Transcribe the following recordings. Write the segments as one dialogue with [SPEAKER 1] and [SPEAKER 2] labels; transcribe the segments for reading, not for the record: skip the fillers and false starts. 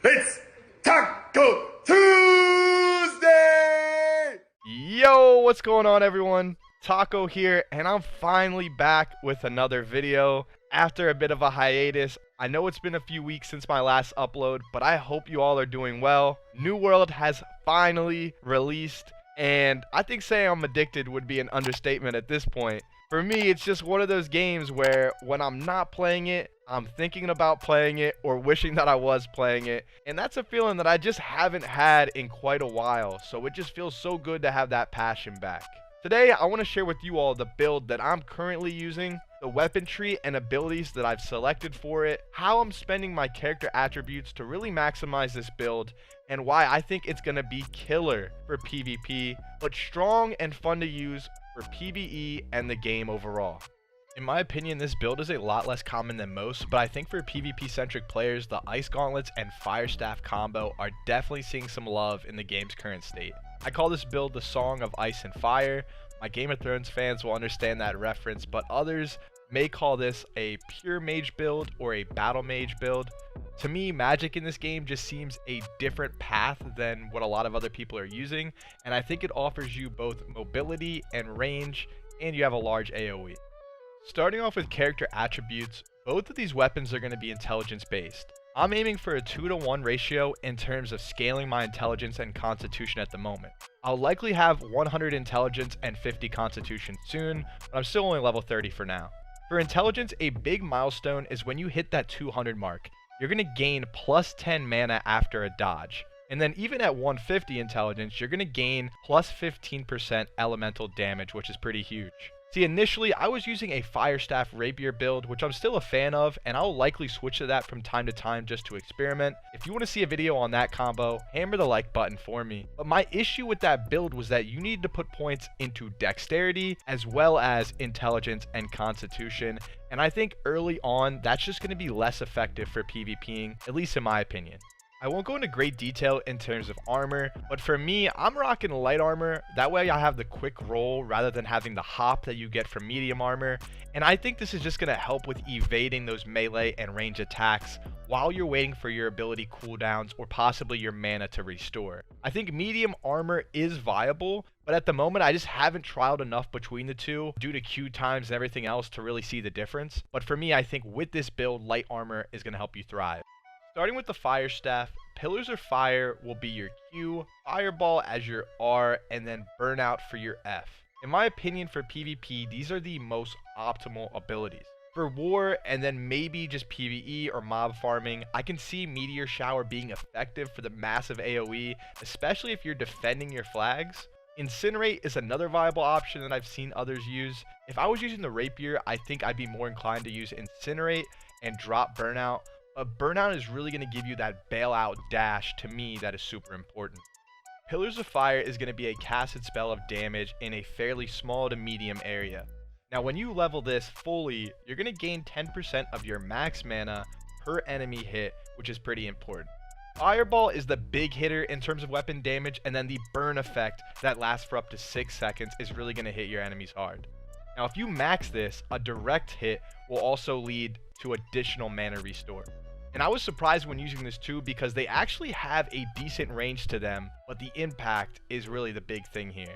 [SPEAKER 1] It's Taco Tuesday!
[SPEAKER 2] Yo, what's going on, everyone? Taco here, and I'm finally back with another video after a bit of a hiatus. I know it's been a few weeks since my last upload, but I hope you all are doing well. New World has finally released, and I think saying I'm addicted would be an understatement at this point. For me, it's just one of those games where when I'm not playing it, I'm thinking about playing it or wishing that I was playing it. And that's a feeling that I just haven't had in quite a while. So it just feels so good to have that passion back. Today, I want to share with you all the build that I'm currently using, the weapon tree and abilities that I've selected for it, how I'm spending my character attributes to really maximize this build, and why I think it's going to be killer for PvP, but strong and fun to use for PvE and the game overall. In my opinion, this build is a lot less common than most, but I think for PvP centric players, the Ice Gauntlets and Fire Staff combo are definitely seeing some love in the game's current state. I call this build the Song of Ice and Fire. My Game of Thrones fans will understand that reference, but others may call this a pure mage build or a battle mage build. To me, magic in this game just seems a different path than what a lot of other people are using, and I think it offers you both mobility and range, and you have a large AoE. Starting off with character attributes, both of these weapons are going to be intelligence based. I'm aiming for a 2-to-1 ratio in terms of scaling my intelligence and constitution at the moment. I'll likely have 100 intelligence and 50 constitution soon, but I'm still only level 30 for now. For intelligence, a big milestone is when you hit that 200 mark. You're going to gain plus 10 mana after a dodge. And then even at 150 intelligence, you're going to gain plus 15% elemental damage, which is pretty huge. See, initially, I was using a Fire Staff Rapier build, which I'm still a fan of, and I'll likely switch to that from time to time just to experiment. If you want to see a video on that combo, hammer the like button for me. But my issue with that build was that you needed to put points into dexterity as well as intelligence and constitution, and I think early on, that's just going to be less effective for PvPing, at least in my opinion. I won't go into great detail in terms of armor, but for me, I'm rocking light armor. That way I have the quick roll rather than having the hop that you get from medium armor. And I think this is just going to help with evading those melee and range attacks while you're waiting for your ability cooldowns or possibly your mana to restore. I think medium armor is viable, but at the moment I just haven't trialed enough between the two due to queue times and everything else to really see the difference. But for me, I think with this build, light armor is going to help you thrive. Starting with the Fire Staff, Pillars of Fire will be your Q, Fireball as your R, and then Burnout for your F. In my opinion, for PvP, these are the most optimal abilities. For War, and then maybe just PvE or mob farming, I can see Meteor Shower being effective for the massive AoE, especially if you're defending your flags. Incinerate is another viable option that I've seen others use. If I was using the Rapier, I think I'd be more inclined to use Incinerate and drop Burnout. But Burnout is really going to give you that bailout dash to me that is super important. Pillars of Fire is going to be a casted spell of damage in a fairly small to medium area. Now when you level this fully, you're going to gain 10% of your max mana per enemy hit, which is pretty important. Fireball is the big hitter in terms of weapon damage, and then the burn effect that lasts for up to 6 seconds is really going to hit your enemies hard. Now if you max this, a direct hit will also lead to additional mana restore. And I was surprised when using this too because they actually have a decent range to them, but the impact is really the big thing here.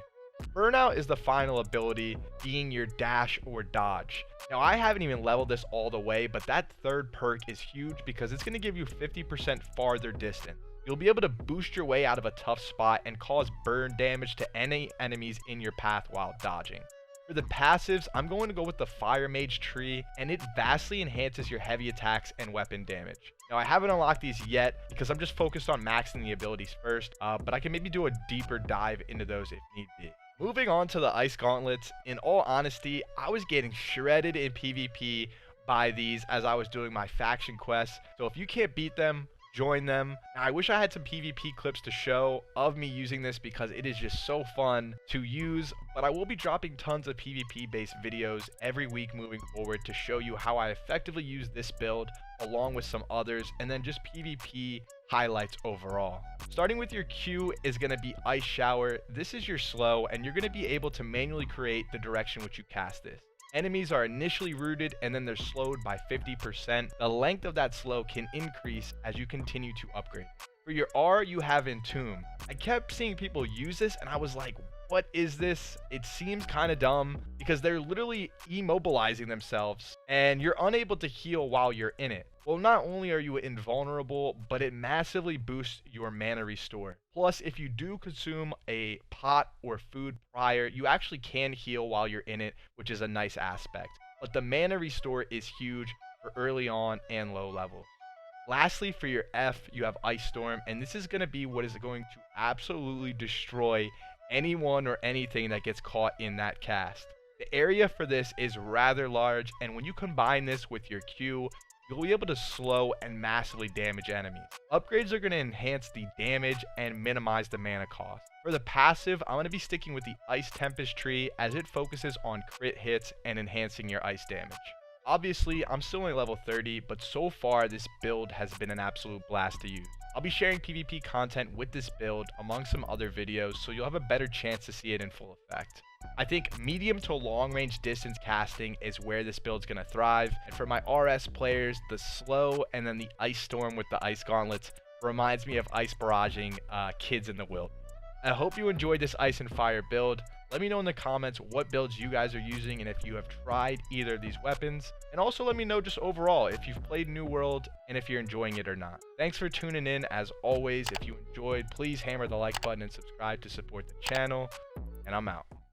[SPEAKER 2] Burnout is the final ability, being your dash or dodge. Now I haven't even leveled this all the way, but that third perk is huge because it's going to give you 50% farther distance. You'll be able to boost your way out of a tough spot and cause burn damage to any enemies in your path while dodging. For the passives, I'm going to go with the Fire Mage tree, and it vastly enhances your heavy attacks and weapon damage. Now, I haven't unlocked these yet because I'm just focused on maxing the abilities first, but I can maybe do a deeper dive into those if need be. Moving on to the Ice Gauntlets, in all honesty, I was getting shredded in PvP by these as I was doing my faction quests, so if you can't beat them, join them. Now, I wish I had some PvP clips to show of me using this because it is just so fun to use, but I will be dropping tons of PvP based videos every week moving forward to show you how I effectively use this build along with some others, and then just PvP highlights overall. Starting with your Q is going to be Ice Shower. This is your slow, and you're going to be able to manually create the direction which you cast this. Enemies are initially rooted and then they're slowed by 50%. The length of that slow can increase as you continue to upgrade. For your R, you have Entomb. I kept seeing people use this and I was like, what is this? It seems kind of dumb because they're literally immobilizing themselves and you're unable to heal while you're in it. Well, not only are you invulnerable, but it massively boosts your mana restore. Plus, if you do consume a pot or food prior, you actually can heal while you're in it, which is a nice aspect. But the mana restore is huge for early on and low level. Lastly, for your F, you have Ice Storm, and this is going to be what is going to absolutely destroy anyone or anything that gets caught in that cast. The area for this is rather large, and when you combine this with your Q, you'll be able to slow and massively damage enemies. Upgrades are going to enhance the damage and minimize the mana cost. For the passive, I'm going to be sticking with the Ice Tempest tree as it focuses on crit hits and enhancing your ice damage. Obviously, I'm still only level 30, but so far this build has been an absolute blast to use. I'll be sharing PvP content with this build among some other videos, so you'll have a better chance to see it in full effect. I think medium to long range distance casting is where this build's going to thrive, and for my RS players, the slow and then the Ice Storm with the Ice Gauntlets reminds me of ice barraging kids in the wild. I hope you enjoyed this Ice and Fire build. Let me know in the comments what builds you guys are using and if you have tried either of these weapons. And also let me know just overall if you've played New World and if you're enjoying it or not. Thanks for tuning in. As always, if you enjoyed, please hammer the like button and subscribe to support the channel. And I'm out.